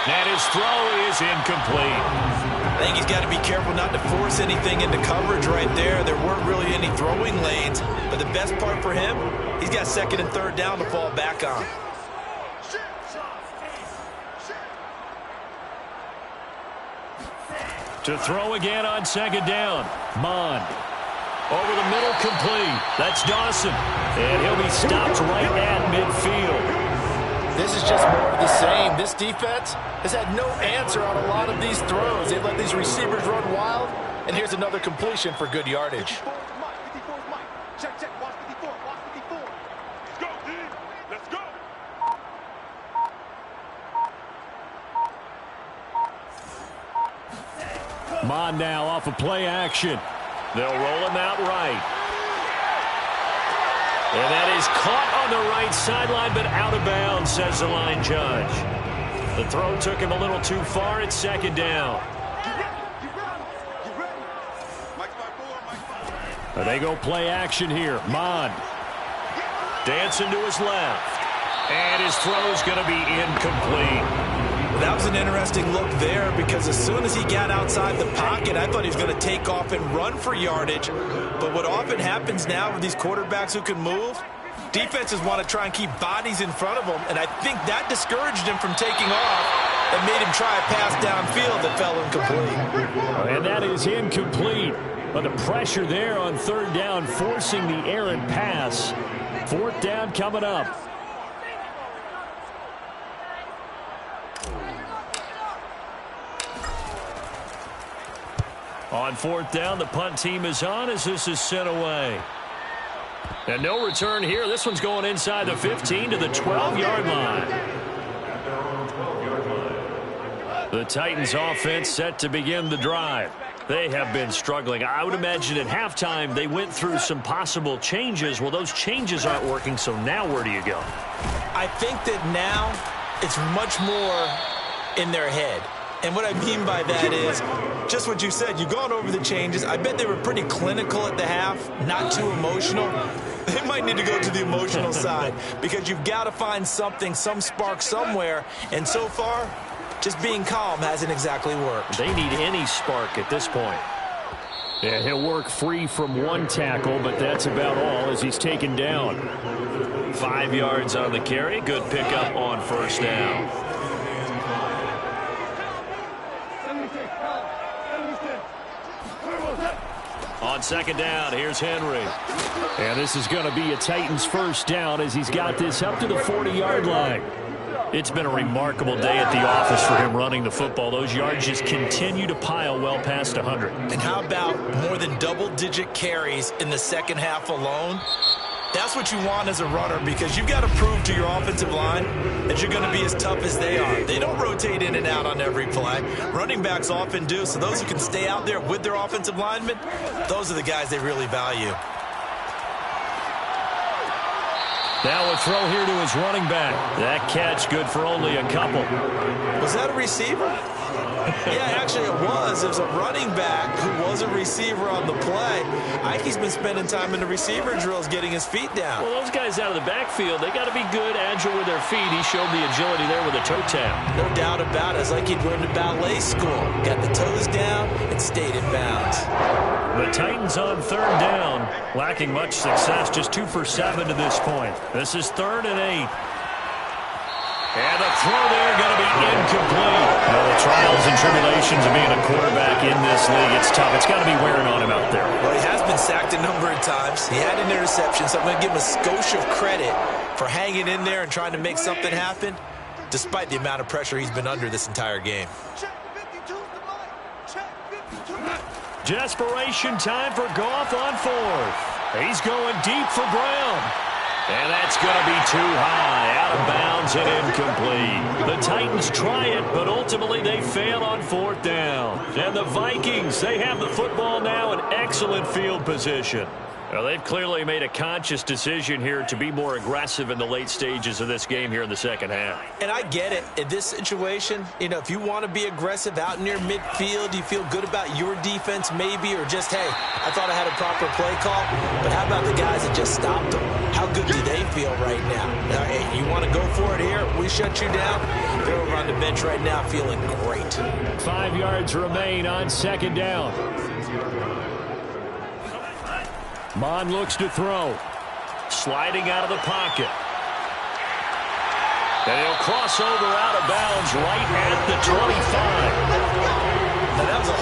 And his throw is incomplete. I think he's got to be careful not to force anything into coverage right there. There weren't really any throwing lanes, but the best part for him, he's got 2nd and 3rd down to fall back on. To throw again on second down. Mon. Over the middle, complete. That's Dawson. And he'll be stopped right at midfield. This is just more of the same. This defense has had no answer on a lot of these throws. They've let these receivers run wild. And here's another completion for good yardage. Check, check. Watch 54. Watch 54. Let's go, D. Let's go. Mon now off of play action. They'll roll him out right. And that is caught on the right sideline, but out of bounds, says the line judge. The throw took him a little too far. It's second down. They go play action here. Mon dancing to his left. And his throw's going to be incomplete. That was an interesting look there because as soon as he got outside the pocket, I thought he was going to take off and run for yardage. But what often happens now with these quarterbacks who can move, defenses want to try and keep bodies in front of them, and I think that discouraged him from taking off and made him try a pass downfield that fell incomplete. And that is incomplete. But the pressure there on third down, forcing the errant pass. Fourth down coming up. On fourth down, the punt team is on as this is sent away. And no return here. This one's going inside the 15 to the 12-yard line. The Titans offense set to begin the drive. They have been struggling. I would imagine at halftime they went through some possible changes. Well, those changes aren't working, so now where do you go? I think that now it's much more in their head. And what I mean by that is just what you said. You've gone over the changes. I bet they were pretty clinical at the half, not too emotional. They might need to go to the emotional side because you've got to find something, some spark somewhere. And so far, just being calm hasn't exactly worked. They need any spark at this point. Yeah, he'll work free from one tackle, but that's about all as he's taken down. 5 yards on the carry. Good pickup on first down. On second down, here's Henry. And this is going to be a Titans first down as he's got this up to the 40-yard line. It's been a remarkable day at the office for him running the football. Those yards just continue to pile well past 100. And how about more than double-digit carries in the second half alone? That's what you want as a runner because you've got to prove to your offensive line that you're going to be as tough as they are. They don't rotate in and out on every play. Running backs often do, so those who can stay out there with their offensive linemen, those are the guys they really value. Now a throw here to his running back. That catch good for only a couple. Was that a receiver? Yeah, actually it was. It was a running back who was a receiver on the play. Ike's been spending time in the receiver drills getting his feet down. Well, those guys out of the backfield, they got to be good, agile with their feet. He showed the agility there with a toe tap. No doubt about it. It's like he'd learned at ballet school. Got the toes down and stayed in bounds. The Titans on third down, lacking much success, just 2 for 7 to this point. This is 3rd and 8. And the throw there going to be incomplete. Well, the trials and tribulations of being a quarterback in this league, it's tough. It's got to be wearing on him out there. Well, he has been sacked a number of times. He had an interception, so I'm going to give him a skosh of credit for hanging in there and trying to make something happen, despite the amount of pressure he's been under this entire game. Desperation time for Goff on 4th. He's going deep for Brown. And that's going to be too high, out of bounds and incomplete. The Titans try it, but ultimately they fail on 4th down. And the Vikings, they have the football now in excellent field position. Well, they've clearly made a conscious decision here to be more aggressive in the late stages of this game here in the second half. And I get it. In this situation, you know, if you want to be aggressive out near midfield, you feel good about your defense maybe, or just, hey, I thought I had a proper play call. But how about the guys that just stopped them? How good do they feel right now? Hey, you want to go for it here? We shut you down. They're over on the bench right now feeling great. 5 yards remain on second down. Mon looks to throw. Sliding out of the pocket. And he'll cross over out of bounds right at the 25. Now, that was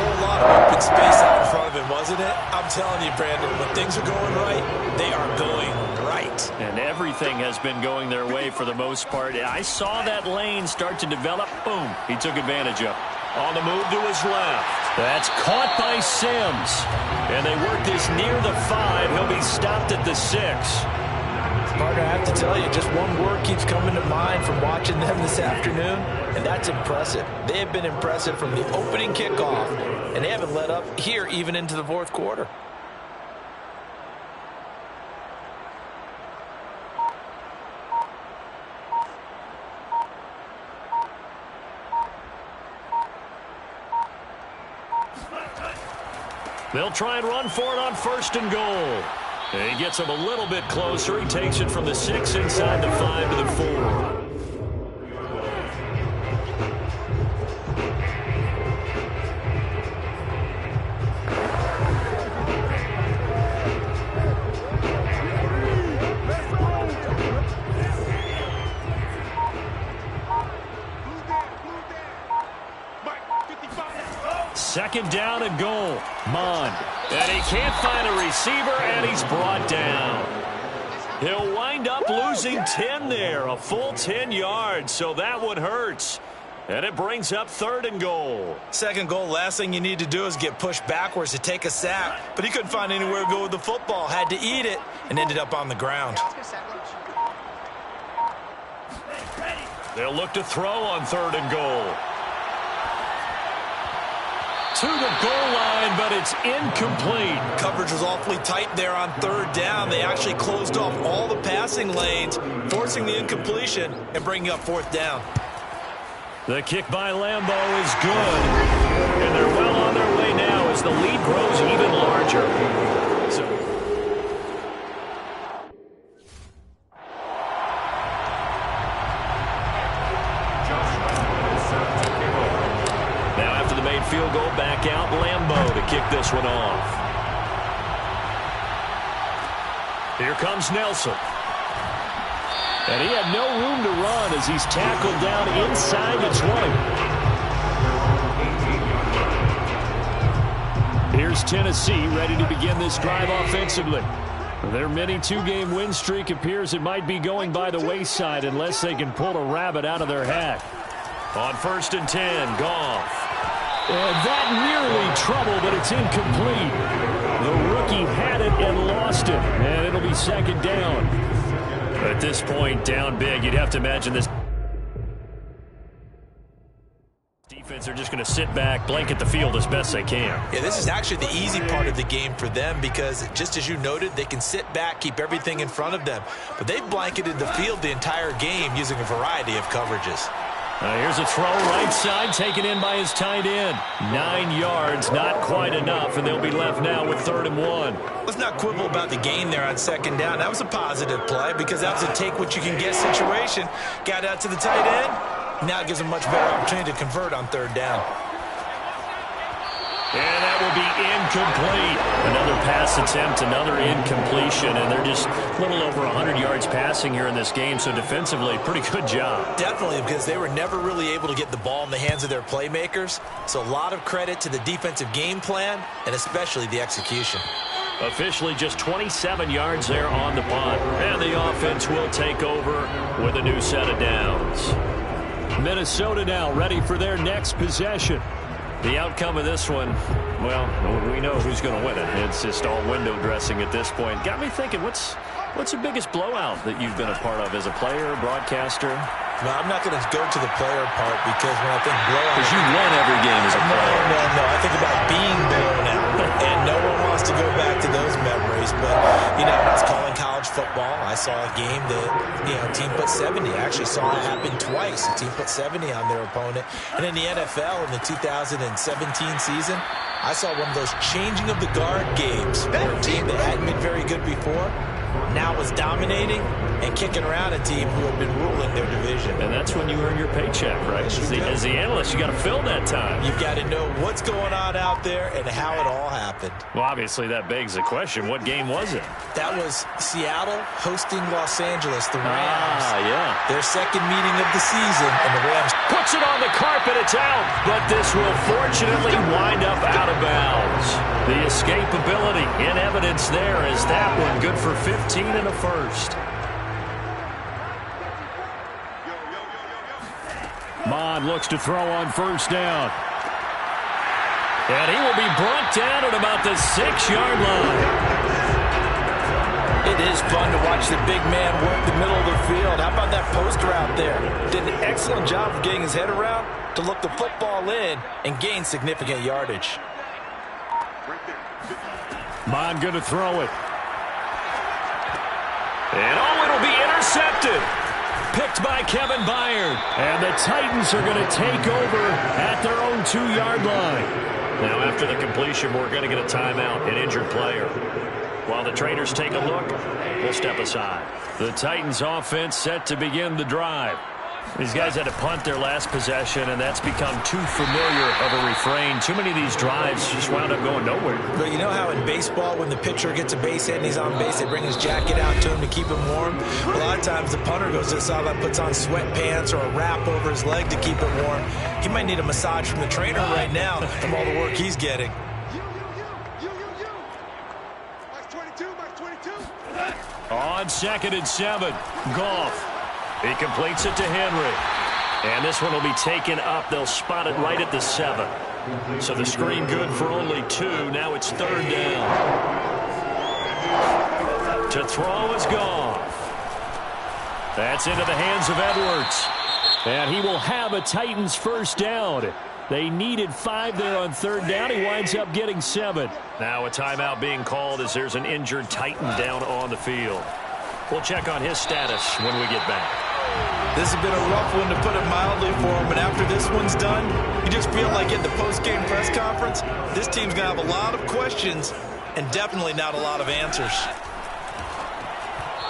Open space out in front of him, wasn't it? I'm telling you, Brandon, when things are going right, they are going right. And everything has been going their way for the most part. I saw that lane start to develop. Boom. He took advantage of it. On the move to his left. That's caught by Sims. And they work this near the 5. He'll be stopped at the 6. Partner, I have to tell you, just one word keeps coming to mind from watching them this afternoon, and that's impressive. They have been impressive from the opening kickoff, and they haven't let up here even into the fourth quarter. They'll try and run for it on 1st and goal. And he gets him a little bit closer. He takes it from the 6 inside the 5 to the 4. Second down and goal. Mond. And he can't find a receiver, and he's brought down. He'll wind up losing 10 there, a full 10 yards, so that one hurts. And it brings up 3rd and goal. Second goal, last thing you need to do is get pushed backwards to take a sack. But he couldn't find anywhere to go with the football, had to eat it, and ended up on the ground. They'll look to throw on 3rd and goal. To the goal line, but it's incomplete. Coverage was awfully tight there on 3rd down. They actually closed off all the passing lanes, forcing the incompletion and bringing up 4th down. The kick by Lambeau is good. And they're well on their way now as the lead grows even larger. So field goal, back out Lambeau to kick this one off. Here comes Nelson. And he had no room to run as he's tackled down inside the 20. Here's Tennessee ready to begin this drive offensively. Their mini 2-game win streak appears it might be going by the wayside unless they can pull a rabbit out of their hat. On 1st and 10, Goff. And that nearly trouble, but it's incomplete. The rookie had it and lost it, and it'll be 2nd down. At this point, down big, you'd have to imagine this defense are just going to sit back, blanket the field as best they can. Yeah, this is actually the easy part of the game for them because, just as you noted, they can sit back, keep everything in front of them. But they've blanketed the field the entire game using a variety of coverages. Here's a throw right side taken in by his tight end. 9 yards, not quite enough, and they'll be left now with 3rd and 1. Let's not quibble about the gain there on 2nd down. That was a positive play because that was a take-what-you-can-get situation. Got out to the tight end. Now it gives them much better opportunity to convert on 3rd down. And that will be incomplete. Another pass attempt, another incompletion, and they're just a little over 100 yards passing here in this game, so defensively, pretty good job. Definitely, because they were never really able to get the ball in the hands of their playmakers, so a lot of credit to the defensive game plan and especially the execution. Officially just 27 yards there on the punt, and the offense will take over with a new set of downs. Minnesota now ready for their next possession. The outcome of this one, well, we know who's going to win it. It's just all window dressing at this point. Got me thinking, what's the biggest blowout that you've been a part of as a player, broadcaster? No, I'm not going to go to the player part because when I think blowout... Because you won every game as a player. No. I think about being blown out. And no one wants to go back to those memories. But, when I was calling college football, I saw a game that, a team put 70. I actually saw it happen twice. A team put 70 on their opponent. And in the NFL in the 2017 season, I saw one of those changing of the guard games where a team that hadn't been very good before now was dominating. and kicking around a team who have been ruling their division. And that's when you earn your paycheck, right? As the analyst, you got to fill that time. You've got to know what's going on out there and how it all happened. Well, obviously, that begs the question, what game was it? That was Seattle hosting Los Angeles, the Rams. Yeah. Their second meeting of the season, and the Rams Puts it on the carpet, it's out. But this will fortunately wind up out of bounds. The escapability in evidence there is that one good for 15 and a first. Mond looks to throw on first down. And he will be brought down at about the 6-yard line. It is fun to watch the big man work the middle of the field. How about that post route there? Did an excellent job of getting his head around to look the football in and gain significant yardage. Mond going to throw it. And it'll be intercepted. Picked by Kevin Byard. And the Titans are going to take over at their own 2-yard line. Now, after the completion, we're going to get a timeout, an injured player. While the Traders take a look, we'll step aside. The Titans offense set to begin the drive. These guys had to punt their last possession, and that's become too familiar of a refrain. Too many of these drives just wound up going nowhere. But you know how in baseball, when the pitcher gets a base hit and he's on base, they bring his jacket out to him to keep him warm? A lot of times the punter goes to the sideline, puts on sweatpants or a wrap over his leg to keep him warm. He might need a massage from the trainer right now from all the work he's getting. On 2nd and 7, Goff. He completes it to Henry. And this one will be taken up. They'll spot it right at the 7. So the screen good for only 2. Now it's 3rd down. To throw is Goff. That's into the hands of Edwards. And he will have a Titans first down. They needed 5 there on 3rd down. He winds up getting 7. Now a timeout being called as there's an injured Titan down on the field. We'll check on his status when we get back. This has been a rough one, to put it mildly, for him. But after this one's done, you just feel like at the post-game press conference, this team's going to have a lot of questions and definitely not a lot of answers.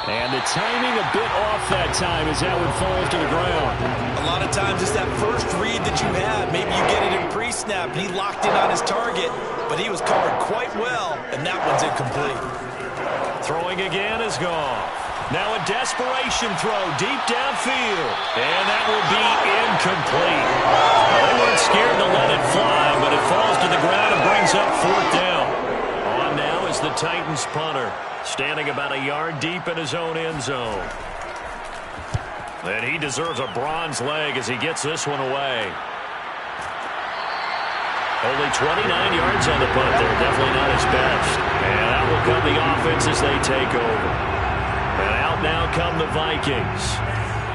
And the timing a bit off that time as that one falls to the ground. A lot of times it's that first read that you had. Maybe you get it in pre-snap, and he locked in on his target, but he was covered quite well, and that one's incomplete. Throwing again is Goff. Now a desperation throw deep downfield. And that will be incomplete. They weren't scared to let it fly, but it falls to the ground and brings up 4th down. On now is the Titans punter, standing about a yard deep in his own end zone. And he deserves a bronze leg as he gets this one away. Only 29 yards on the punt there. Definitely not his best. And that will come the offense as they take over. And out now come the Vikings.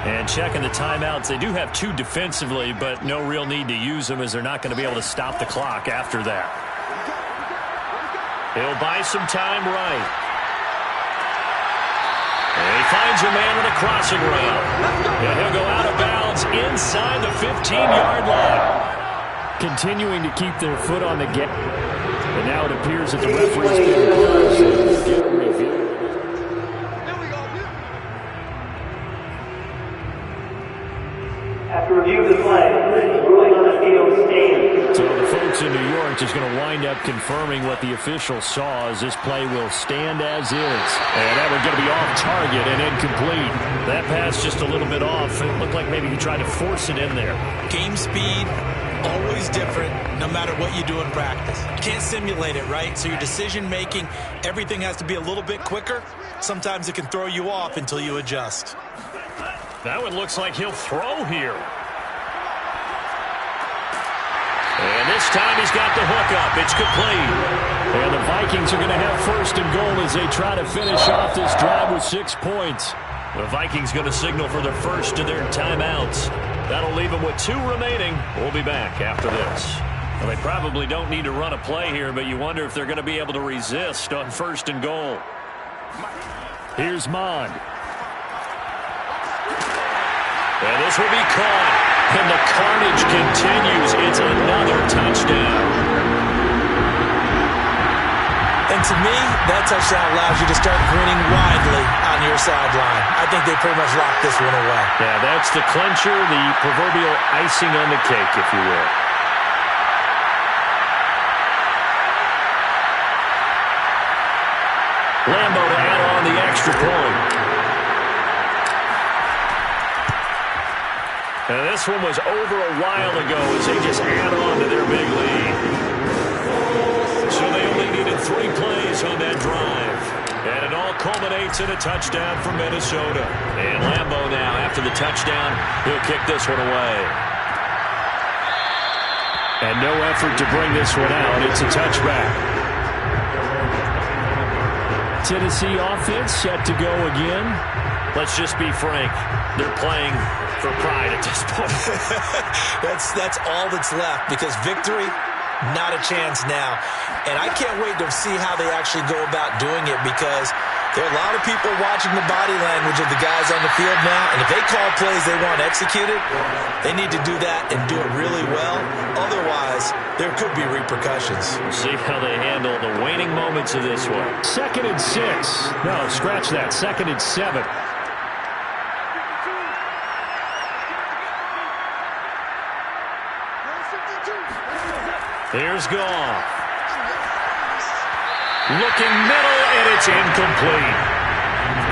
And checking the timeouts, they do have 2 defensively, but no real need to use them as they're not going to be able to stop the clock after that. He'll buy some time right. And he finds a man with a crossing route. And he'll go out of bounds inside the 15-yard line. Continuing to keep their foot on the gas. And now it appears that the referee's going to get a review. After review of the play, ruling on the field stands. So the folks in New York just going to wind up confirming what the official saw as this play will stand as is. And that one's going to be off target and incomplete. That pass just a little bit off. It looked like maybe he tried to force it in there. Game speed, always different, no matter what you do in practice. You can't simulate it, right? So your decision-making, everything has to be a little bit quicker. Sometimes it can throw you off until you adjust. That one looks like he'll throw here. And this time he's got the hook up. It's complete. And the Vikings are going to have 1st and goal as they try to finish off this drive with 6 points. The Vikings going to signal for the first of their timeouts. That'll leave them with 2 remaining. We'll be back after this. Well, they probably don't need to run a play here, but you wonder if they're going to be able to resist on 1st and goal. Here's Mond. And this will be caught. And the carnage continues. It's another touchdown. And to me, that touchdown allows you to start grinning widely on your sideline. I think they pretty much locked this one away. Yeah, that's the clincher, the proverbial icing on the cake, if you will. Lambo to add on the extra point. And this one was over a while ago as they just add on to their big lead. So they only needed 3 plays on that drive. And it all culminates in a touchdown for Minnesota. And Lambo now, after the touchdown, he'll kick this one away. And no effort to bring this one out. It's a touchback. Tennessee offense set to go again. Let's just be frank. They're playing for pride at this point. That's all that's left, because victory, not a chance now. And I can't wait to see how they actually go about doing it, because there are a lot of people watching the body language of the guys on the field now, and if they call plays they want executed, they need to do that and do it really well. Otherwise, there could be repercussions. We'll see how they handle the waning moments of this one. 2nd and 6. No, scratch that. 2nd and 7. Here's Goff. Looking middle, and it's incomplete.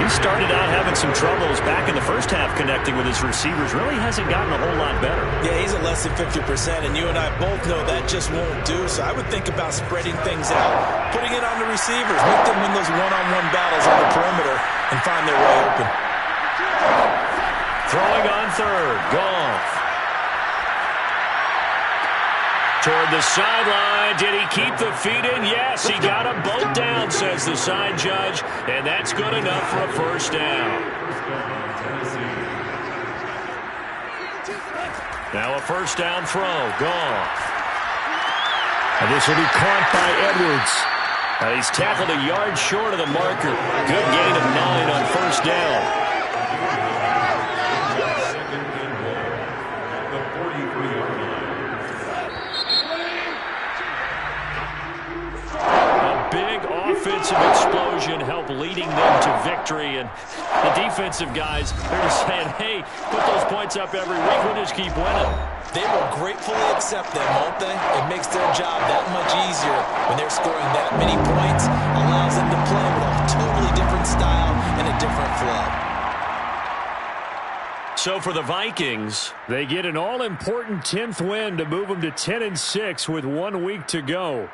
He started out having some troubles back in the first half connecting with his receivers. Really hasn't gotten a whole lot better. Yeah, he's at less than 50%, and you and I both know that just won't do. So I would think about spreading things out, putting it on the receivers, make them win those one-on-one battles on the perimeter and find their way open. Throwing on 3rd, Goff. Toward the sideline. Did he keep the feet in? Yes, he got them both down, says the side judge, and that's good enough for a first down. Now a first down throw. Goff. And this will be caught by Edwards. He's tackled a yard short of the marker. Good gain of 9 on first down. Offensive explosion helped leading them to victory, and the defensive guys, they're just saying, hey, put those points up every week, we'll just keep winning. They will gratefully accept them, won't they? It makes their job that much easier when they're scoring that many points, allows them to play with a totally different style and a different flow. So for the Vikings, they get an all-important 10th win to move them to 10-6 with 1 week to go.